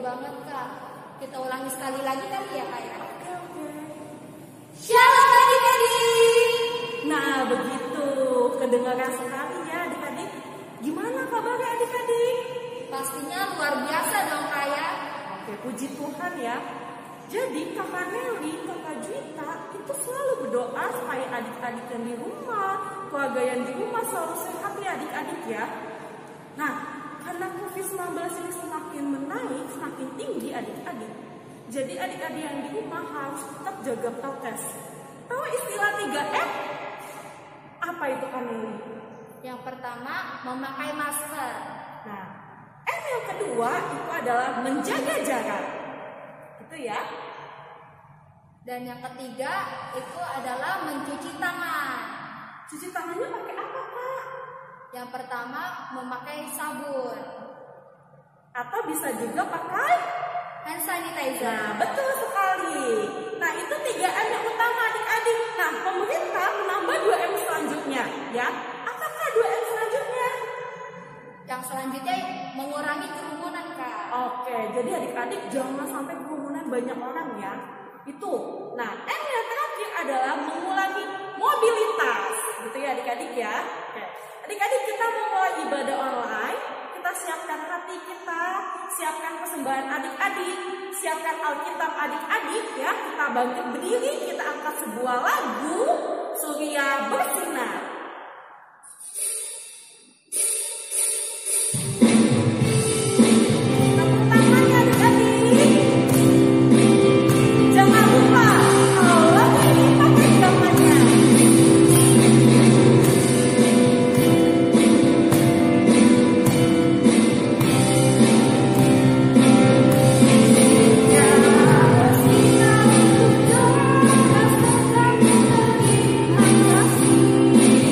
banget Kak. Kita ulangi sekali lagi kali ya Kak ya. Shalom adik-adik. Nah begitu, kedengaran sekali ya adik-adik. Gimana kabarnya adik-adik? Pastinya luar biasa dong Kak ya. Oke, puji Tuhan ya. Jadi Kakak Nelly, Kakak Juwita itu selalu berdoa supaya adik-adik yang di rumah, keluarga yang di rumah selalu sehat ya adik-adik ya. Nah, karena COVID-19 ini semakin menaik, semakin tinggi adik-adik. Jadi adik-adik yang di rumah harus tetap jaga prokes. Tahu istilah 3M? Apa itu Kak Nelly? Yang pertama, memakai masker. Nah, M yang kedua itu adalah menjaga jarak. Itu ya. Dan yang ketiga itu adalah mencuci tangan. Cuci tangannya pakai apa Kak? Yang pertama memakai sabun. Atau bisa juga pakai hand sanitizer. Nah, betul sekali. Nah, itu 3M yang utama adik-adik. Nah, pemerintah menambah 2M selanjutnya ya. Apakah 2M selanjutnya? Yang selanjutnya mengurangi kerumunan Kak. Oke, jadi adik-adik jangan sampai kerumunan banyak orang ya. Itu. Nah, M yang terakhir adalah mengulangi mobilitas. Gitu ya adik-adik ya. Oke. Adik-adik kita mau mulai ibadah online. Kita siapkan hati kita, siapkan persembahan adik-adik, siapkan Alkitab adik-adik ya. Kita bangkit berdiri, kita angkat sebuah lagu Surya Bersinar. Kasih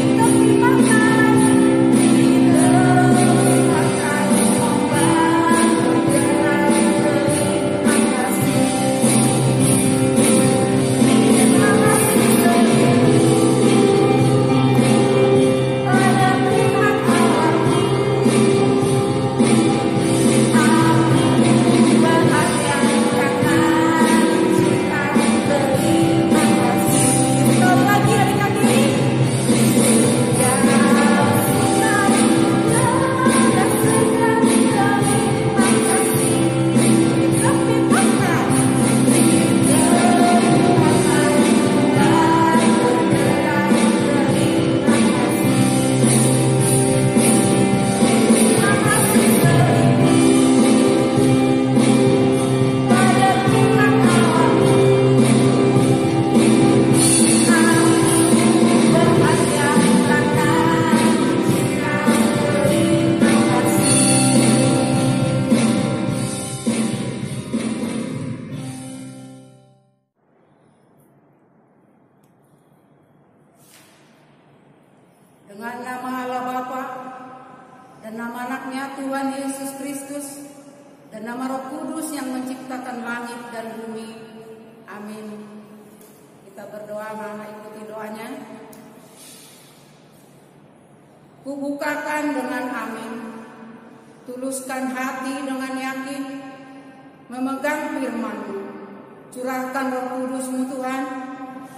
menciptakan langit dan bumi. Amin. Kita berdoa, mari ikuti doanya. Kubukakan dengan amin, tuluskan hati dengan yakin, memegang firman-Mu. Curahkan Roh Kudus-Mu Tuhan,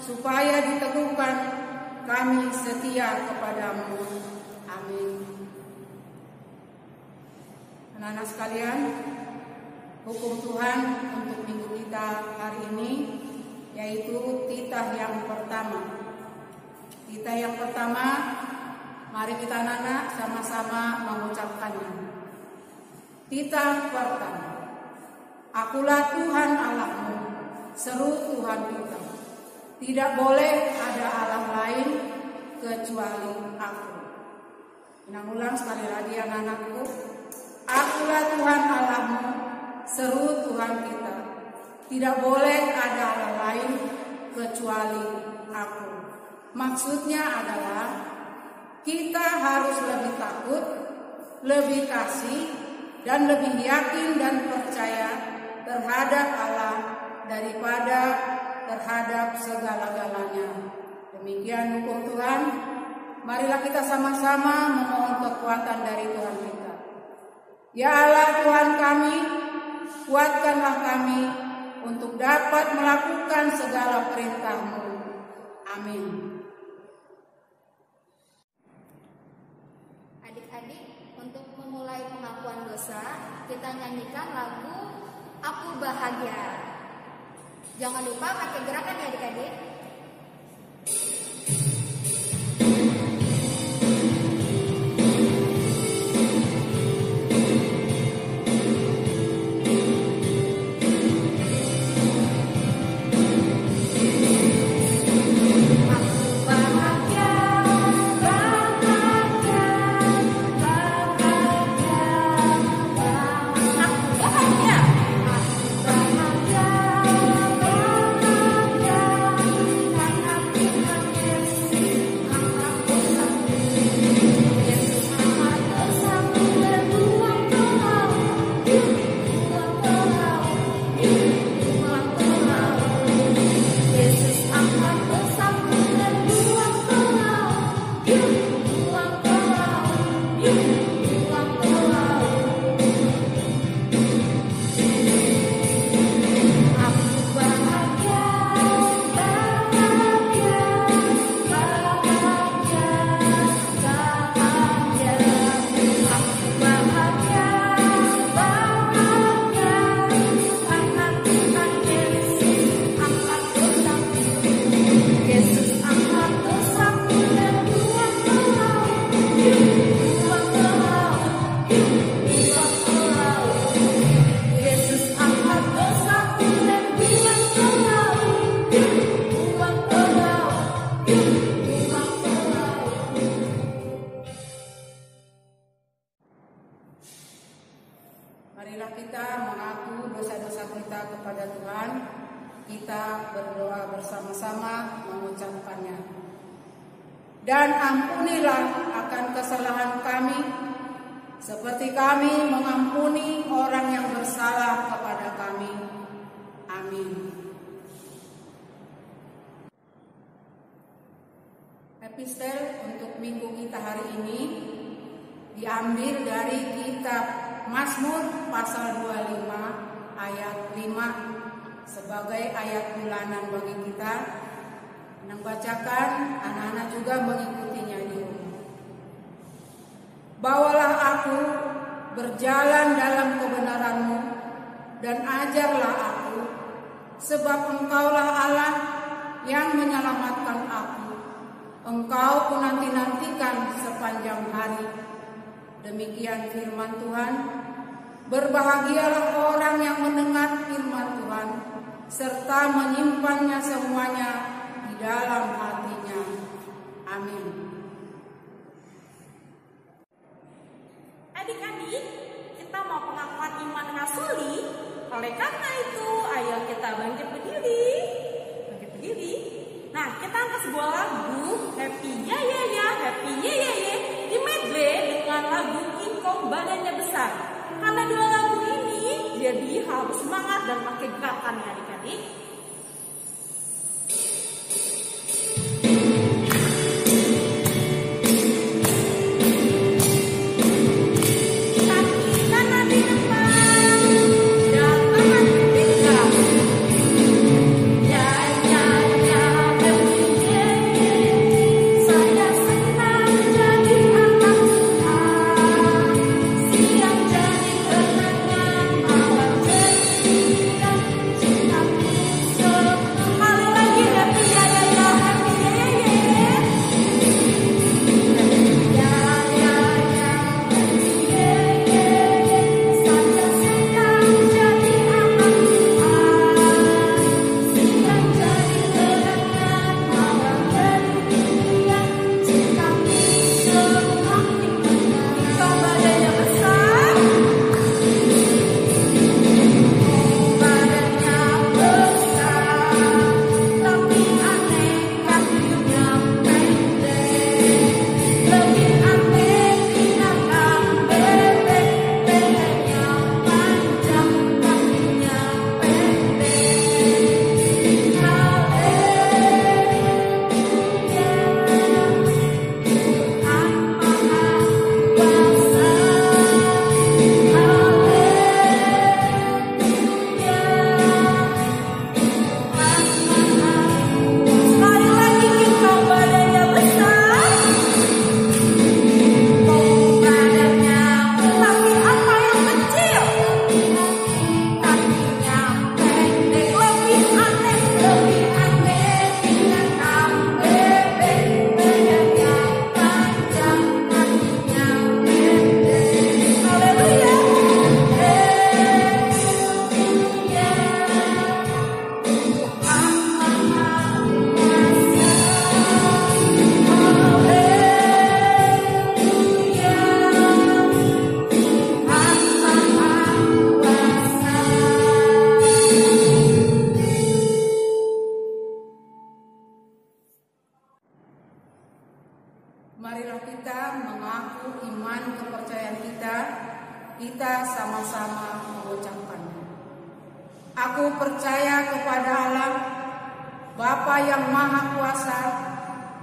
supaya diteguhkan kami setia kepadamu. Amin. Anak-anak sekalian, hukum Tuhan untuk minggu kita hari ini yaitu titah yang pertama. Titah yang pertama, mari kita anak-anak sama-sama mengucapkannya. Titah pertama. Akulah Tuhan Allahmu, seru Tuhan kita. Tidak boleh ada Allah lain kecuali Aku. Ulang sekali lagi anak-anakku. Akulah Tuhan Allahmu, seru Tuhan kita. Tidak boleh ada Allah lain kecuali Aku. Maksudnya adalah kita harus lebih takut, lebih kasih, dan lebih yakin dan percaya terhadap Allah daripada terhadap segala-galanya. Demikian hukum Tuhan. Marilah kita sama-sama memohon kekuatan dari Tuhan kita. Ya Allah Tuhan kami, kuatkanlah kami untuk dapat melakukan segala perintah-Mu. Amin. Adik-adik, untuk memulai pengakuan dosa, kita nyanyikan lagu Aku Bahagia. Jangan lupa pakai gerakan ya adik-adik. Marilah kita mengaku dosa-dosa kita kepada Tuhan. Kita berdoa bersama-sama mengucapkannya. Dan ampunilah akan kesalahan kami, seperti kami mengampuni orang yang bersalah kepada kami. Amin. Epistel untuk minggu kita hari ini diambil dari kitab Mazmur pasal 25 ayat 5 sebagai ayat bulanan bagi kita. Yang bacakan, anak-anak juga mengikutinya di rumah. Bawalah aku berjalan dalam kebenaran-Mu dan ajarlah aku, sebab Engkaulah Allah yang menyelamatkan aku. Engkau ku nanti-nantikan sepanjang hari. Demikian firman Tuhan. Berbahagialah orang yang mendengar firman Tuhan, serta menyimpannya semuanya di dalam hatinya. Amin. Adik-adik, kita mau pengakuan iman rasuli. Oleh karena itu, ayo kita bangkit berdiri. Bangkit berdiri. Nah, kita angkat sebuah lagu Happy Ya Ya Ya, Happy Ya Ya Ya di medley dengan lagu King Kong Badannya Besar. Karena dua lagu ini jadi harus semangat dan pakai gerakan ya adik-adik. Marilah kita mengaku iman kepercayaan kita sama-sama mengucapkannya. Aku percaya kepada Allah, Bapa yang Maha Kuasa,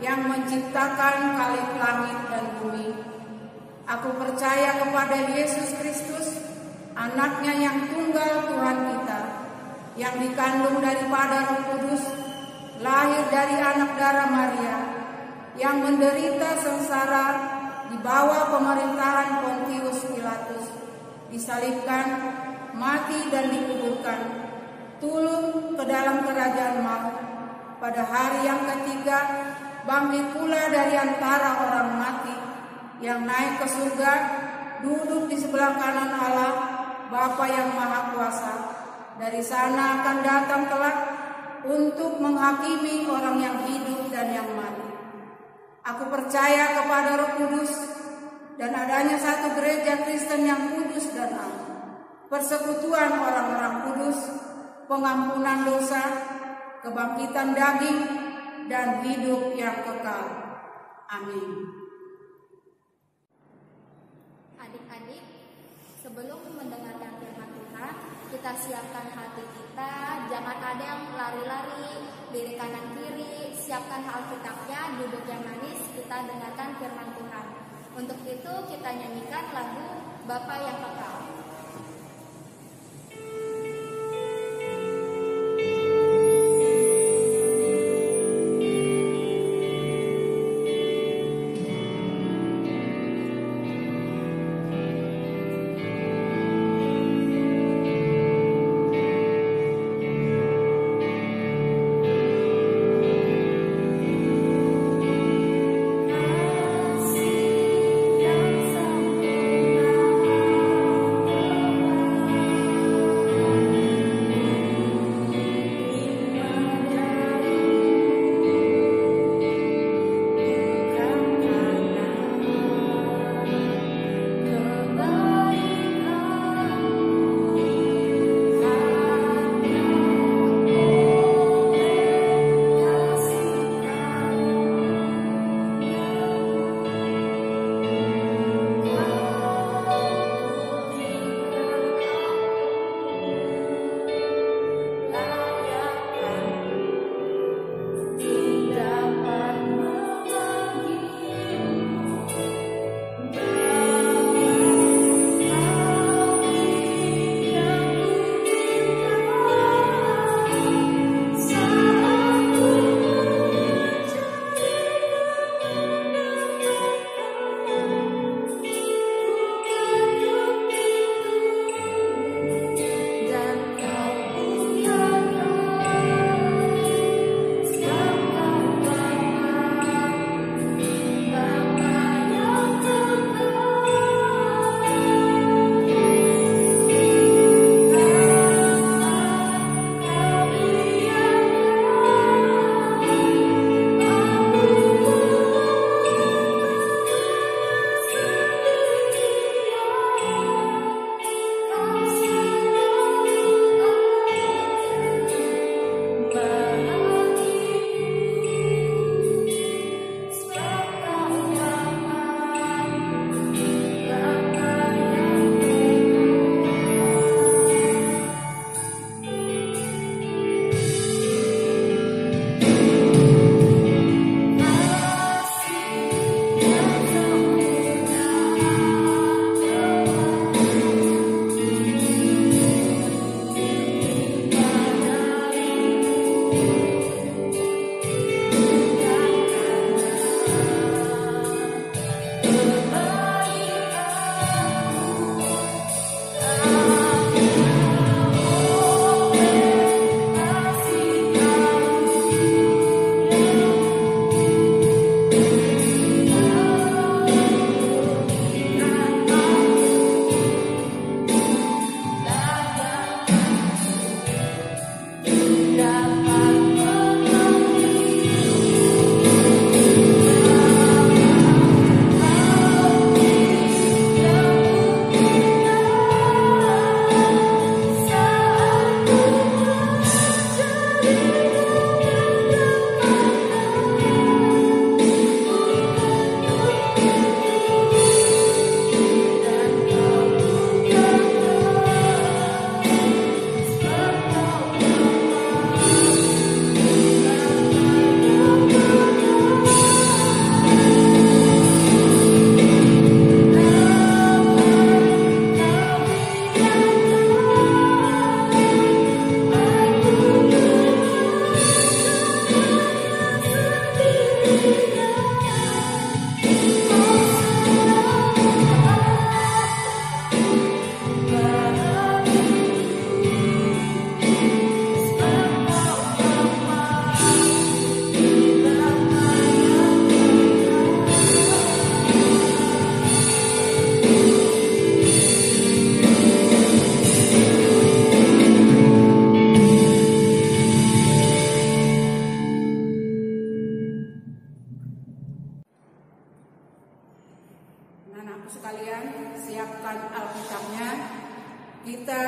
yang menciptakan kalik langit dan bumi. Aku percaya kepada Yesus Kristus, anaknya yang tunggal Tuhan kita, yang dikandung daripada Roh Kudus, lahir dari anak darah Maria, yang menderita sengsara di bawah pemerintahan Pontius Pilatus, disalibkan, mati dan dikuburkan, turun ke dalam kerajaan maut, pada hari yang ketiga bangkit pula dari antara orang mati, yang naik ke surga, duduk di sebelah kanan Allah, Bapa yang Maha Kuasa. Dari sana akan datang kelak untuk menghakimi orang yang hidup dan yang mati. Aku percaya kepada Roh Kudus dan adanya satu gereja Kristen yang kudus dan am, persekutuan orang-orang kudus, pengampunan dosa, kebangkitan daging, dan hidup yang kekal. Amin. Adik-adik, sebelum mendengarkan firman Tuhan, kita siapkan hati kita, jangan ada yang lari-lari, diri kanan kiri, siapkan Alkitabnya, duduk yang manis, kita dengarkan firman Tuhan. Untuk itu kita nyanyikan lagu Bapa yang Kekal. Kasih yang sempurna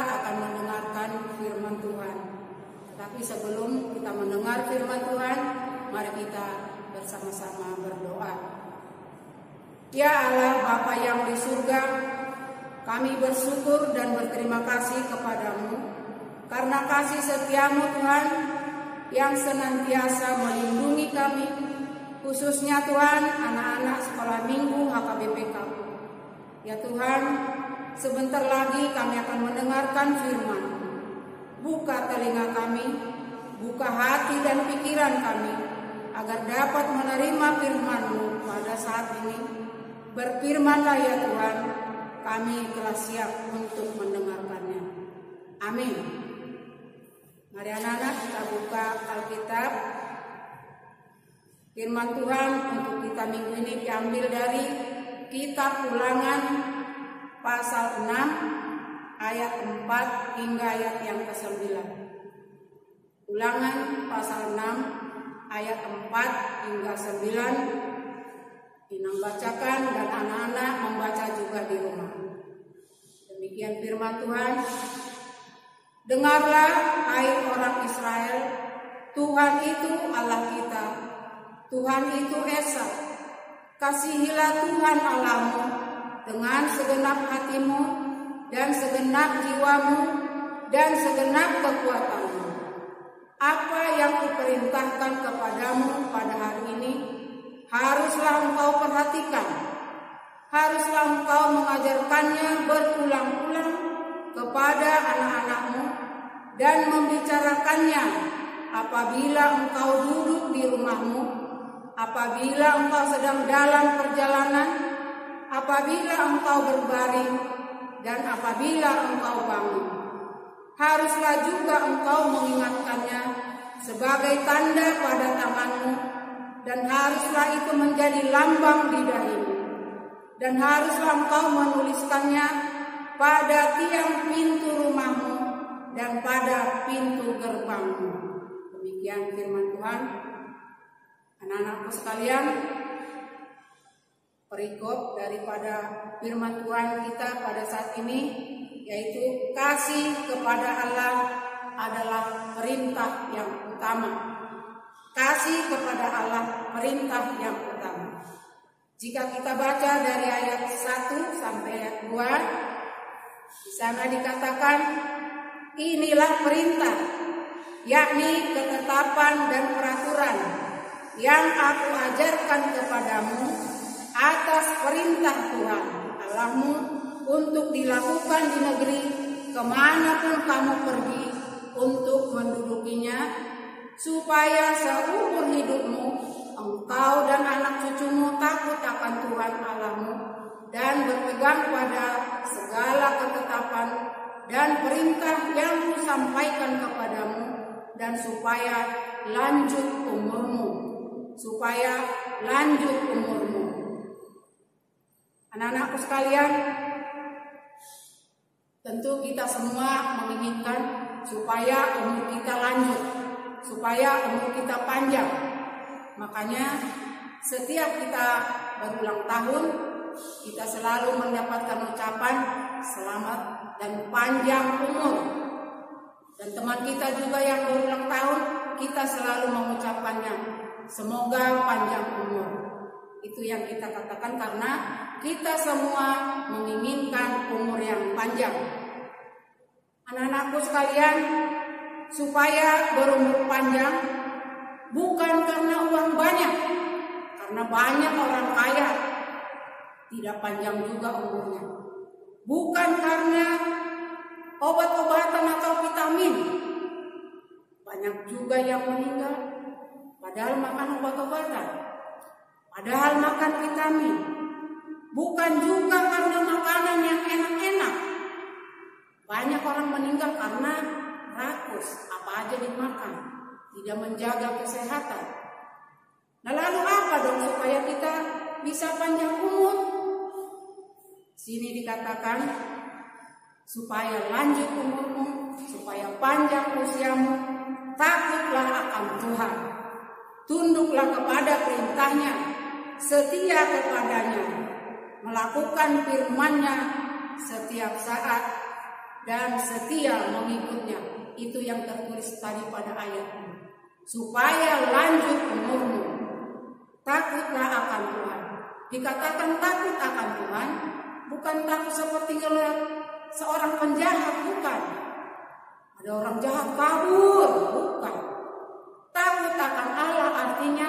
akan mendengarkan firman Tuhan. Tetapi sebelum kita mendengar firman Tuhan, mari kita bersama-sama berdoa. Ya Allah Bapa yang di surga, kami bersyukur dan berterima kasih kepadamu karena kasih setiamu Tuhan yang senantiasa melindungi kami, khususnya Tuhan anak-anak sekolah minggu HKBP kami. Ya Tuhan, sebentar lagi kami akan mendengarkan firman. Buka telinga kami, buka hati dan pikiran kami, agar dapat menerima firman-Mu pada saat ini. Berfirmanlah ya Tuhan, kami telah siap untuk mendengarkannya. Amin. Mari anak-anak kita buka Alkitab. Firman Tuhan untuk kita minggu ini diambil dari Kitab Ulangan pasal 6 ayat 4 hingga ayat yang ke-9. Ulangan pasal 6 ayat 4 hingga 9. Inang bacakan dan anak-anak membaca juga di rumah. Demikian firman Tuhan. Dengarlah hai orang Israel, Tuhan itu Allah kita, Tuhan itu Esa. Kasihilah Tuhan Allahmu dengan segenap hatimu dan segenap jiwamu dan segenap kekuatanmu. Apa yang kuperintahkan kepadamu pada hari ini, haruslah engkau perhatikan, haruslah engkau mengajarkannya berulang-ulang kepada anak-anakmu dan membicarakannya apabila engkau duduk di rumahmu, apabila engkau sedang dalam perjalanan, apabila engkau berbaring, dan apabila engkau bangun. Haruslah juga engkau mengingatkannya sebagai tanda pada tanganmu, dan haruslah itu menjadi lambang di dahimu, dan haruslah engkau menuliskannya pada tiang pintu rumahmu dan pada pintu gerbangmu. Demikian firman Tuhan. Anak-anakku sekalian, perikop daripada firman Tuhan kita pada saat ini yaitu kasih kepada Allah adalah perintah yang utama. Kasih kepada Allah perintah yang utama. Jika kita baca dari ayat 1 sampai ayat 2, di sana dikatakan, inilah perintah, yakni ketetapan dan peraturan yang aku ajarkan kepadamu atas perintah Tuhan Allahmu untuk dilakukan di negeri kemanapun kamu pergi untuk mendudukinya, supaya seumur hidupmu engkau dan anak cucumu takut akan Tuhan Allahmu dan berpegang pada segala ketetapan dan perintah yang kusampaikan kepadamu, dan supaya lanjut umurmu, supaya lanjut umurmu. Anak-anakku sekalian, tentu kita semua menginginkan supaya umur kita lanjut, supaya umur kita panjang. Makanya setiap kita berulang tahun, kita selalu mendapatkan ucapan selamat dan panjang umur. Dan teman kita juga yang berulang tahun, kita selalu mengucapkannya, semoga panjang umur. Itu yang kita katakan karena kita semua menginginkan umur yang panjang. Anak-anakku sekalian, supaya berumur panjang bukan karena uang banyak, karena banyak orang kaya tidak panjang juga umurnya. Bukan karena obat-obatan atau vitamin, banyak juga yang meninggal padahal makan obat-obatan, padahal makan vitamin. Bukan juga karena makanan yang enak-enak, banyak orang meninggal karena rakus, apa aja dimakan, tidak menjaga kesehatan. Nah, lalu apa dong supaya kita bisa panjang umur? Sini dikatakan supaya lanjut umurmu, supaya panjang usiamu, takutlah akan Tuhan, tunduklah kepada perintahnya, setia kepadanya, melakukan firman-Nya setiap saat, dan setia mengikutnya. Itu yang tertulis tadi pada ayat ini. Supaya lanjut umurmu. Takutlah akan Tuhan. Dikatakan takut akan Tuhan, bukan takut seperti ngelihat seorang penjahat, bukan. Ada orang jahat kabur, bukan. Takut akan Allah artinya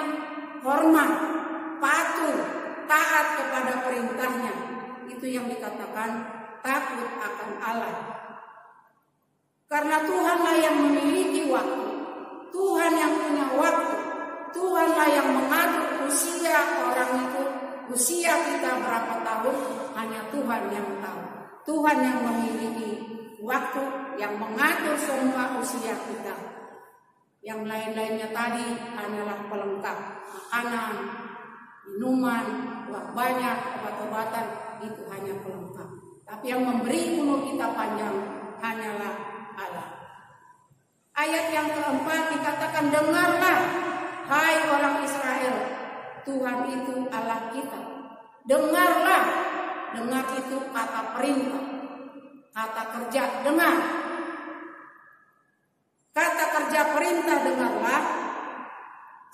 hormat, patuh, taat kepada perintahnya. Itu yang dikatakan takut akan Allah. Karena Tuhanlah yang memiliki waktu, Tuhan yang punya waktu, Tuhanlah yang mengatur usia orang itu. Usia kita berapa tahun hanya Tuhan yang tahu. Tuhan yang memiliki waktu, yang mengatur semua usia kita. Yang lain-lainnya tadi hanyalah pelengkap, makanan, minuman, uang banyak, obat-obatan, itu hanya pelengkap. Tapi yang memberi umur kita panjang hanyalah Allah. Ayat yang keempat dikatakan, dengarlah hai orang Israel, Tuhan itu Allah kita. Dengarlah, dengar itu kata perintah, kata kerja, dengar. Kata kerja perintah dengarlah,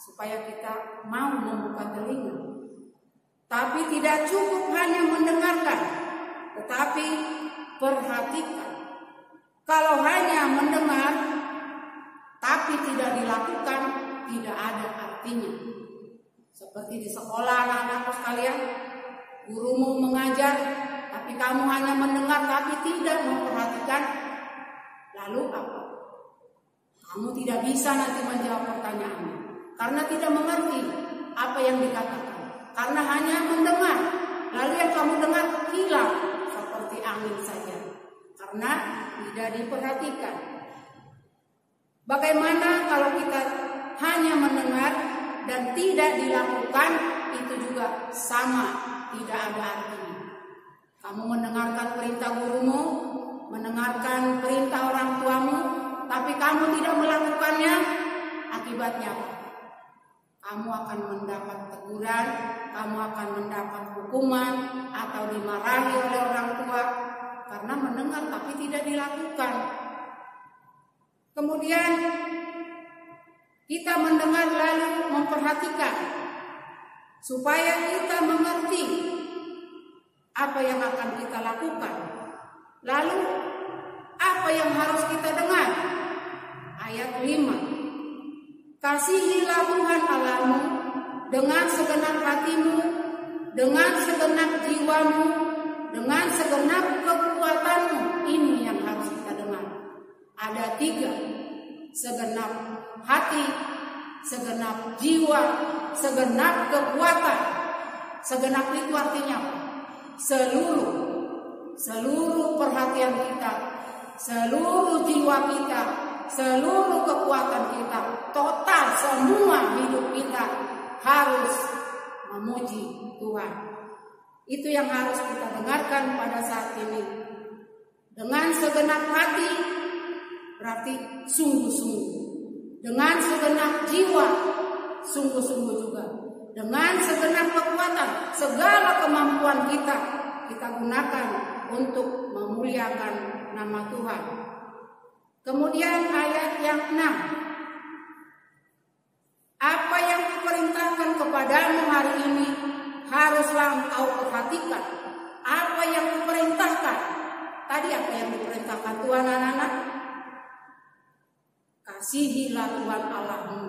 supaya kita mau membuka telinga. Tapi tidak cukup hanya mendengarkan, tetapi perhatikan. Kalau hanya mendengar, tapi tidak dilakukan, tidak ada artinya. Seperti di sekolah anak-anakku sekalian, gurumu mengajar, tapi kamu hanya mendengar, tapi tidak memperhatikan. Lalu apa? Kamu tidak bisa nanti menjawab pertanyaannya, karena tidak mengerti apa yang dikatakan. Karena hanya mendengar, lalu yang kamu dengar hilang seperti angin saja, karena tidak diperhatikan. Bagaimana kalau kita hanya mendengar dan tidak dilakukan? Itu juga sama, tidak ada artinya. Kamu mendengarkan perintah gurumu, mendengarkan perintah orang tuamu, tapi kamu tidak melakukannya, akibatnya apa? Kamu akan mendapat teguran, kamu akan mendapat hukuman, atau dimarahi oleh orang tua karena mendengar tapi tidak dilakukan. Kemudian kita mendengar lalu memperhatikan, supaya kita mengerti apa yang akan kita lakukan. Lalu apa yang harus kita dengar? Ayat 5. Kasihilah Tuhan Allahmu dengan segenap hatimu, dengan segenap jiwamu, dengan segenap kekuatanmu. Ini yang harus kita dengar. Ada 3. Segenap hati, segenap jiwa, segenap kekuatan. Segenap itu artinya apa? Seluruh perhatian kita, seluruh jiwa kita, seluruh kekuatan kita, total semua hidup kita harus memuji Tuhan. Itu yang harus kita dengarkan pada saat ini. Dengan segenap hati berarti sungguh-sungguh. Dengan segenap jiwa sungguh-sungguh juga. Dengan segenap kekuatan, segala kemampuan kita gunakan untuk memuliakan nama Tuhan. Kemudian ayat yang 6. Apa yang diperintahkan kepadamu hari ini haruslah engkau perhatikan. Apa yang diperintahkan? Tadi apa yang diperintahkan Tuhan anak-anak? Kasihilah Tuhan Allahmu.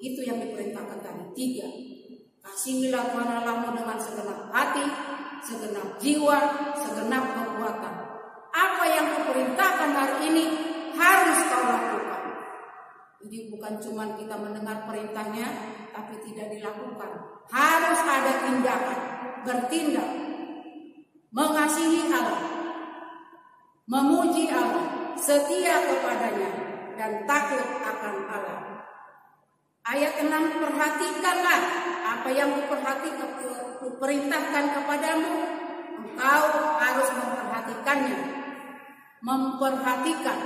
Itu yang diperintahkan tadi. 3. Kasihilah Tuhan Allahmu dengan segenap hati, segenap jiwa, segenap kekuatan. Apa yang diperintahkan hari ini harus kau lakukan. Jadi bukan cuma kita mendengar perintahnya tapi tidak dilakukan. Harus ada tindakan, bertindak, mengasihi Allah, memuji Allah, setia kepadanya, dan takut akan Allah. Ayat 6, perhatikanlah apa yang diperintahkan kepadamu. Engkau harus memperhatikannya. Memperhatikan,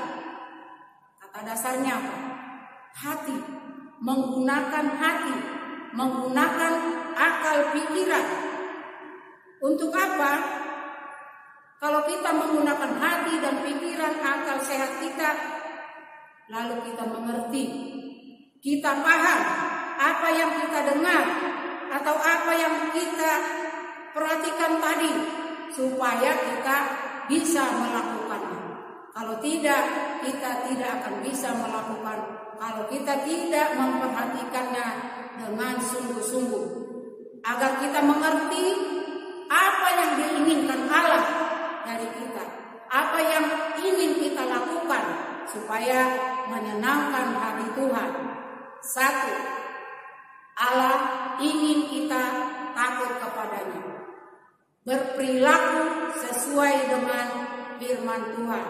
kata dasarnya apa? Hati, menggunakan hati, menggunakan akal pikiran. Untuk apa? Kalau kita menggunakan hati dan pikiran akal sehat kita, lalu kita mengerti, kita paham apa yang kita dengar atau apa yang kita perhatikan tadi, supaya kita bisa melakukannya. Kalau tidak, kita tidak akan bisa melakukan. Kalau kita tidak memperhatikannya dengan sungguh-sungguh, agar kita mengerti apa yang diinginkan Allah dari kita, apa yang ingin kita lakukan supaya menyenangkan hati Tuhan. Satu, Allah ingin kita takut kepadanya, berperilaku sesuai dengan firman Tuhan,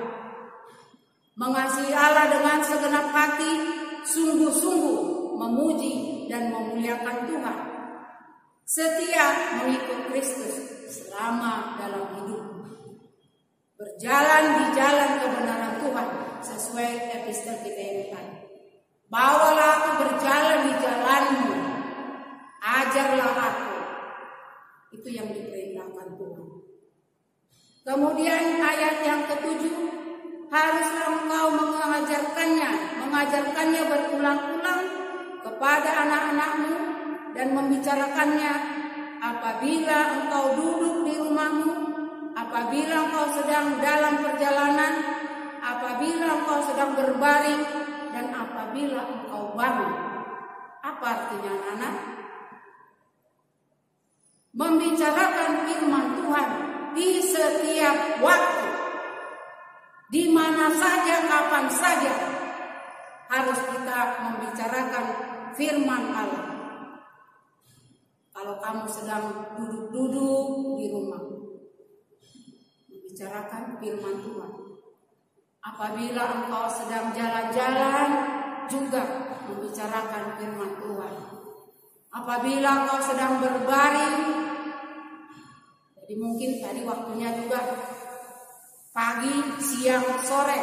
mengasihi Allah dengan segenap hati, sungguh-sungguh memuji dan memuliakan Tuhan, setia mengikut Kristus selama dalam hidup, berjalan di jalan kebenaran Tuhan sesuai epistel kita ini tadi. Bawalah aku berjalan di jalanmu, ajarlah aku. Itu yang diperintahkan Tuhan. Kemudian ayat yang ke-7, haruslah engkau mengajarkannya berulang-ulang kepada anak-anakmu dan membicarakannya apabila engkau duduk di rumahmu, apabila engkau sedang dalam perjalanan, apabila engkau sedang berbaring, dan apabila engkau bangun. Apa artinya, anak-anak? Membicarakan firman Tuhan di setiap waktu, di mana saja, kapan saja, harus kita membicarakan firman Allah. Kalau kamu sedang duduk-duduk di rumah, membicarakan firman Tuhan. Apabila engkau sedang jalan-jalan, juga membicarakan firman Tuhan. Apabila engkau sedang berbaring, jadi mungkin tadi waktunya juga pagi, siang, sore.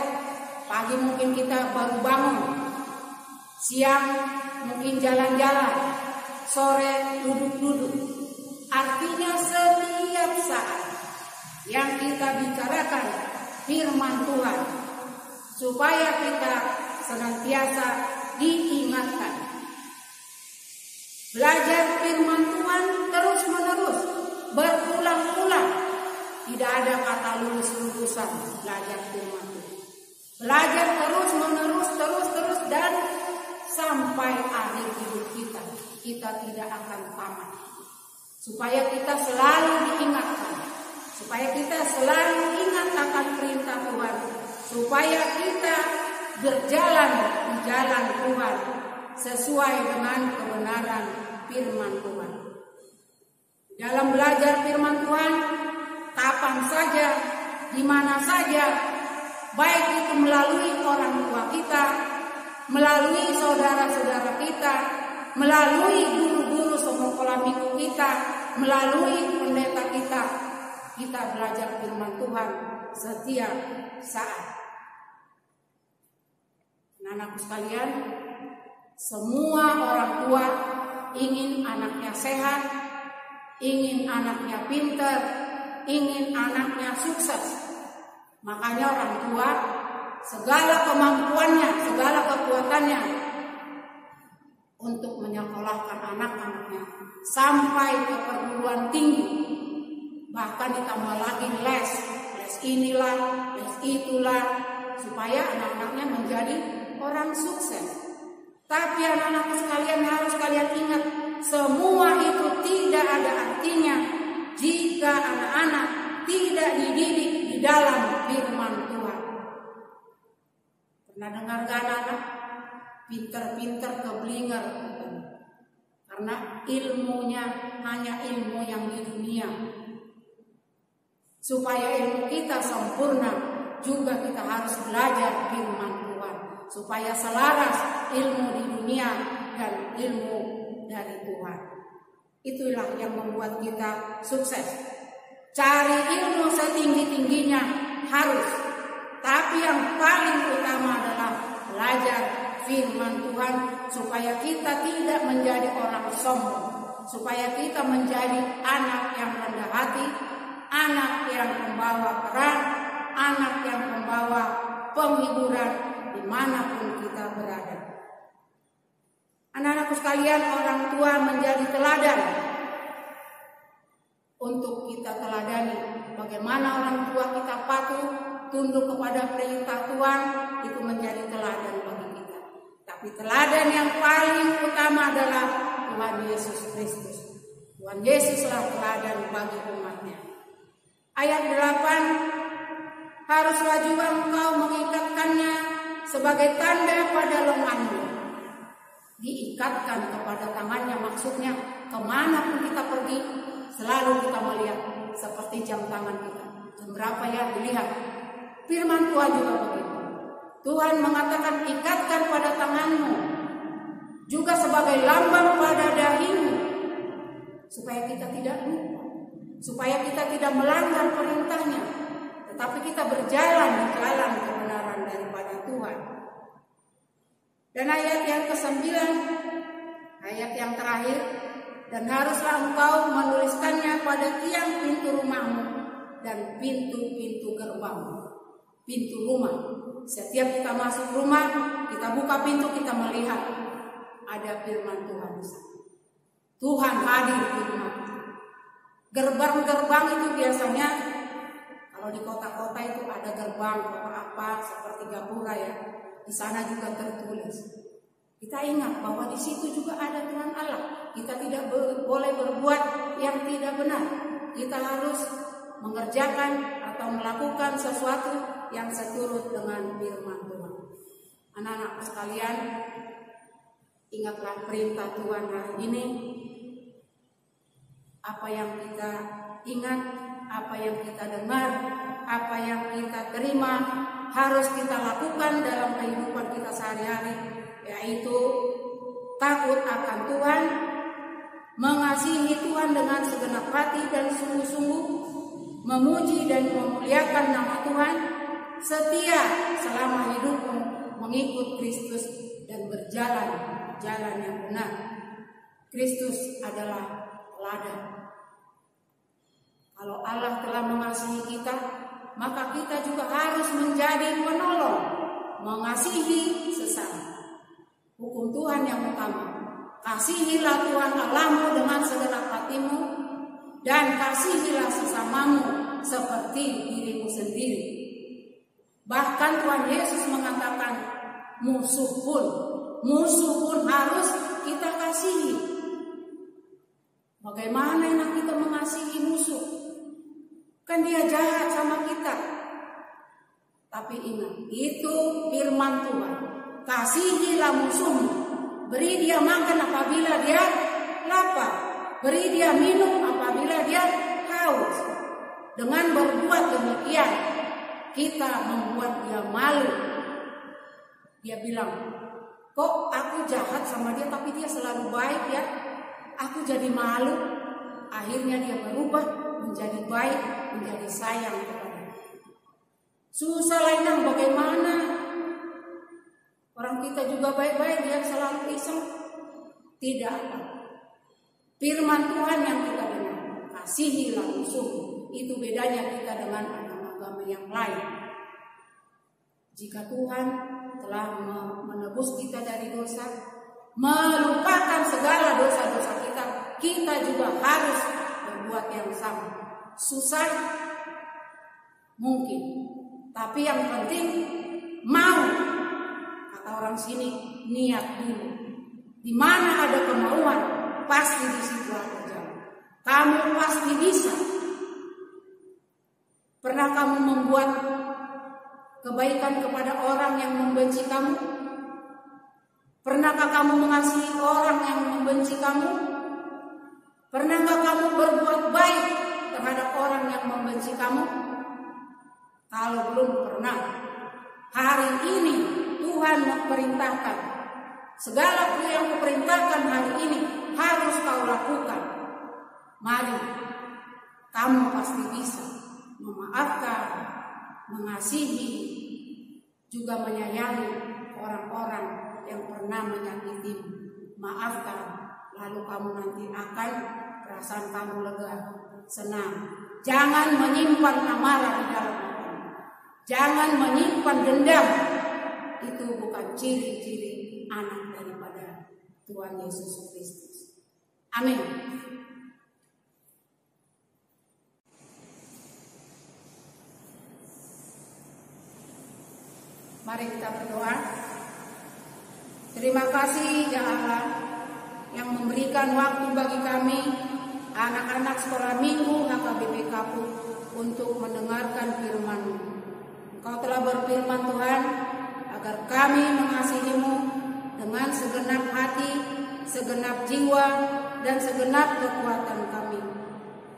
Pagi mungkin kita baru bangun, siang mungkin jalan-jalan, sore duduk-duduk. Artinya setiap saat yang kita bicarakan firman Tuhan, supaya kita senantiasa diingatkan. Belajar firman Tuhan terus-menerus, berulang-ulang. Tidak ada kata lulus-lulusan belajar firman Tuhan. Belajar terus-menerus, terus-terus, dan sampai akhir hidup kita. Kita tidak akan tamat. Supaya kita selalu diingatkan. Supaya kita selalu ingat akan perintah Tuhan. Supaya kita berjalan di jalan Tuhan sesuai dengan kebenaran firman Tuhan. Dalam belajar firman Tuhan, kapan saja, di mana saja, baik itu melalui orang tua kita, melalui saudara-saudara kita, melalui guru-guru sekolah minggu kita, melalui pendeta kita belajar firman Tuhan setiap saat. Anak-anakku sekalian, semua orang tua ingin anaknya sehat, ingin anaknya pintar, ingin anaknya sukses. Makanya orang tua segala kemampuannya, segala kekuatannya untuk menyekolahkan anak-anaknya sampai ke perguruan tinggi. Bahkan ditambah lagi les inilah, les itulah, supaya anak-anaknya menjadi orang sukses. Tapi anak-anak sekalian, harus kalian ingat, semua itu tidak ada artinya jika anak-anak tidak dididik di dalam firman Tuhan. Pernah dengar gak anak-anak? Pinter-pinter keblinger. Karena ilmunya hanya ilmu yang di dunia. Supaya ilmu kita sempurna, juga kita harus belajar firman Tuhan. Supaya selaras ilmu di dunia dan ilmu dari Tuhan. Itulah yang membuat kita sukses. Cari ilmu setinggi-tingginya harus. Tapi yang paling utama adalah belajar firman Tuhan. Supaya kita tidak menjadi orang sombong. Supaya kita menjadi anak yang rendah hati, anak yang membawa peran, anak yang membawa penghiburan dimanapun kita berada. Anak-anakku sekalian, orang tua menjadi teladan untuk kita teladani. Bagaimana orang tua kita patuh, tunduk kepada perintah Tuhan, itu menjadi teladan bagi kita. Tapi teladan yang paling utama adalah Tuhan Yesus Kristus. Tuhan Yesuslah teladan bagi umatnya. Ayat 8, haruslah juga engkau mengikatkannya sebagai tanda pada lenganmu. Diikatkan kepada tangannya, maksudnya kemanapun kita pergi, selalu kita melihat seperti jam tangan kita. Jam berapa ya, dilihat. Firman Tuhan juga begitu. Tuhan mengatakan ikatkan pada tanganmu, juga sebagai lambang pada dahimu, supaya kita tidak lupa, supaya kita tidak melanggar perintahnya, tetapi kita berjalan di jalan kebenaran daripada Tuhan. Dan ayat yang ke-9, ayat yang terakhir, dan haruslah engkau menuliskannya pada tiang pintu rumahmu dan pintu-pintu gerbang. Pintu rumah. Setiap kita masuk rumah, kita buka pintu, kita melihat ada firman Tuhan di sana. Tuhan hadir di rumah kita. Gerbang-gerbang itu biasanya kalau di kota-kota itu ada gerbang apa seperti gapura ya. Di sana juga tertulis. Kita ingat bahwa di situ juga ada Tuhan Allah. Kita tidak boleh berbuat yang tidak benar. Kita harus mengerjakan atau melakukan sesuatu yang seturut dengan firman Tuhan. Anak-anak sekalian, ingatlah perintah Tuhan hari ini. Apa yang kita ingat, apa yang kita dengar, apa yang kita terima, harus kita lakukan dalam kehidupan kita sehari-hari, yaitu takut akan Tuhan, mengasihi Tuhan dengan segenap hati dan sungguh-sungguh, memuji dan memuliakan nama Tuhan, setia selama hidupmu mengikut Kristus dan berjalan jalan yang benar. Kristus adalah teladan. Kalau Allah telah mengasihi kita, maka kita juga harus menjadi penolong, mengasihi sesama. Hukum Tuhan yang utama, kasihilah Tuhan Allahmu dengan segenap hatimu, dan kasihilah sesamamu seperti dirimu sendiri. Bahkan Tuhan Yesus mengatakan musuh pun harus kita kasihi. Bagaimana enak kita mengasihi musuh? Kan dia jahat sama kita. Tapi ingat, itu firman Tuhan. Kasihilah musuhmu, beri dia makan apabila dia lapar, beri dia minum apabila dia haus. Dengan berbuat demikian, kita membuat dia malu. Dia bilang, kok aku jahat sama dia tapi dia selalu baik ya? Aku jadi malu. Akhirnya dia berubah menjadi baik, menjadi sayang kepada. Susah lainnya bagaimana? Orang kita juga baik-baik, dia selalu iseng. Tidak. Firman Tuhan yang kita dengar, kasihilah musuh. Itu bedanya kita dengan agama yang lain. Jika Tuhan telah menebus kita dari dosa, melupakan segala dosa-dosa kita, kita juga harus berbuat yang sama. Susah? Mungkin. Tapi yang penting mau. Kata orang sini, niat dulu. Di mana ada kemauan, pasti di situ ada jalan. Kamu pasti bisa. Pernah kamu membuat kebaikan kepada orang yang membenci kamu? Pernahkah kamu mengasihi orang yang membenci kamu? Pernahkah kamu berbuat baik terhadap orang yang membenci kamu? Kalau belum pernah, hari ini Tuhan memperintahkan segala yang kuperintahkan hari ini harus kau lakukan. Mari, kamu pasti bisa memaafkan, mengasihi, juga menyayangi orang-orang yang pernah menyakitimu. Maafkan, lalu kamu nanti akan perasaan kamu lega, senang, Jangan menyimpan amarah di dalam hati. Jangan menyimpan dendam. Itu bukan ciri-ciri anak daripada Tuhan Yesus Kristus. Amin. Mari kita berdoa. Terima kasih ya Allah yang memberikan waktu bagi kami anak-anak sekolah minggu HKBP Kapuk untuk mendengarkan firman-Mu. Engkau telah berfirman Tuhan agar kami mengasihi-Mu dengan segenap hati, segenap jiwa, dan segenap kekuatan kami.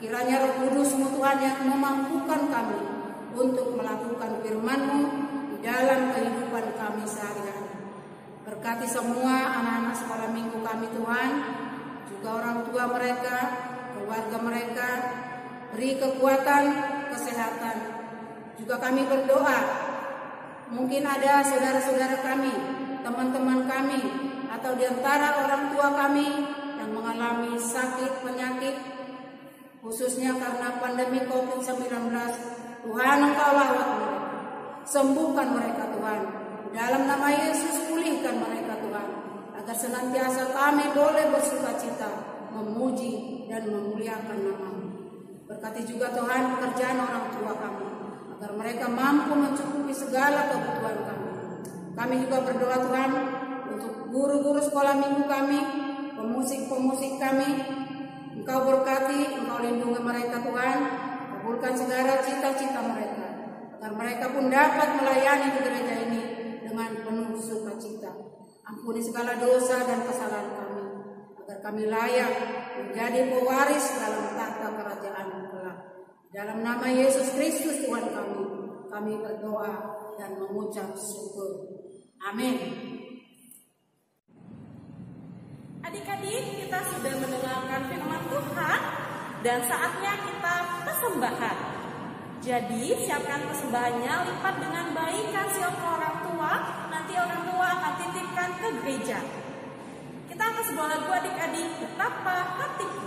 Kiranya Roh Kudus-Mu Tuhan yang memampukan kami untuk melakukan firman-Mu di dalam kehidupan kami sehari-hari. Berkati semua anak-anak sekolah minggu kami Tuhan, juga orang tua mereka, keluarga mereka, beri kekuatan, kesehatan. Juga kami berdoa, mungkin ada saudara-saudara kami, teman-teman kami, atau di antara orang tua kami yang mengalami sakit, penyakit, khususnya karena pandemi COVID-19. Tuhan, Engkau lawat mereka, sembuhkan mereka Tuhan. Dalam nama Yesus pulihkan mereka Tuhan, agar senantiasa kami boleh bersukacita, memuji dan memuliakan nama-Mu. Berkati juga Tuhan pekerjaan orang tua kami, agar mereka mampu mencukupi segala kebutuhan kami. Kami juga berdoa Tuhan untuk guru-guru sekolah minggu kami, pemusik-pemusik kami. Engkau berkati, Engkau lindungi mereka Tuhan, kabulkan segala cita-cita mereka, agar mereka pun dapat melayani di gereja ini dengan penuh sukacita. Ampuni segala dosa dan kesalahan kami, agar kami layak menjadi pewaris dalam tahta kerajaan kelak. Dalam nama Yesus Kristus Tuhan kami berdoa dan mengucap syukur. Amin. Adik-adik, kita sudah mendengarkan firman Tuhan dan saatnya kita persembahan. Jadi siapkan persembahannya, lipat dengan baik, kasih ke orang tua. Nanti orang tua akan titipkan ke gereja. Kita akan sebuah lagu adik-adik, Betapa Hatiku.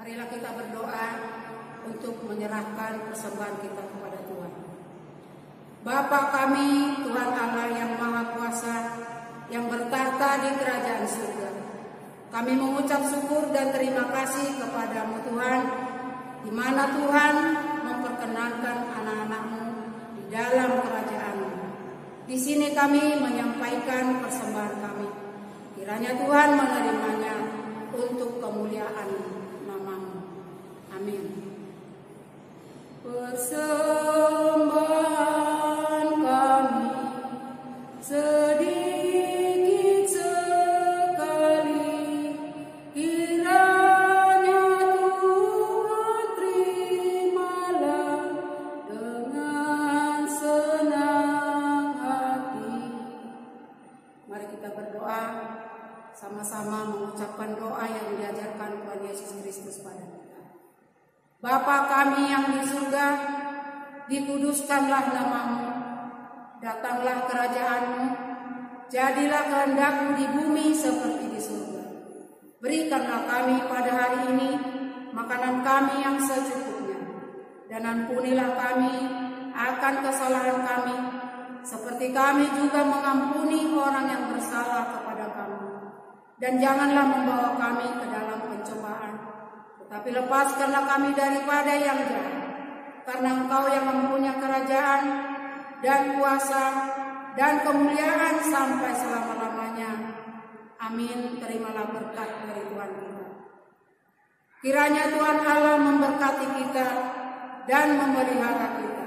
Marilah kita berdoa untuk menyerahkan persembahan kita kepada Tuhan. Bapa kami, Tuhan Allah yang Maha Kuasa, yang bertahta di kerajaan surga. Kami mengucap syukur dan terima kasih kepada-Mu Tuhan, di mana Tuhan memperkenankan anak-anak-Mu di dalam kerajaan-Mu. Di sini kami menyampaikan persembahan kami. Kiranya Tuhan menerimanya untuk kemuliaan nama-Mu. Amin. Persembahan kami sedikit sekali, kiranya Tuhan terimalah dengan senang hati. Mari kita berdoa sama-sama mengucapkan doa yang diajarkan Tuhan Yesus Kristus pada kita. Bapa kami yang di surga, dikuduskanlah nama-Mu, datanglah kerajaan-Mu, jadilah kehendak-Mu di bumi seperti di surga. Berikanlah kami pada hari ini makanan kami yang secukupnya, dan ampunilah kami akan kesalahan kami, seperti kami juga mengampuni orang yang bersalah kepada kami. Dan janganlah membawa kami ke dalam pencobaan, tetapi lepaskanlah kami daripada yang jahat. Karena Engkau yang mempunyai kerajaan dan kuasa dan kemuliaan sampai selama-lamanya. Amin. Terimalah berkat dari Tuhan kita. Kiranya Tuhan Allah memberkati kita dan memelihara kita.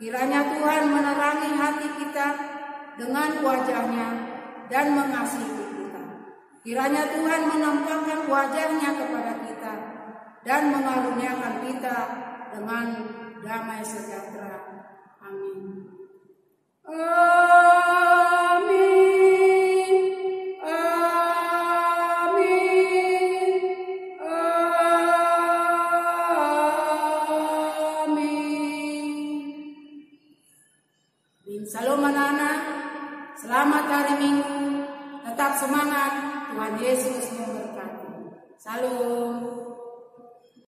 Kiranya Tuhan menerangi hati kita dengan wajah-Nya dan mengasihi kita. Kiranya Tuhan menampakkan wajah-Nya kepada kita dan mengaruniakan kita dengan damai sejahtera. Amin. Amin. Amin. Amin. Salam anak-anak, selamat hari Minggu, tetap semangat, Tuhan Yesus memberkati. Salam.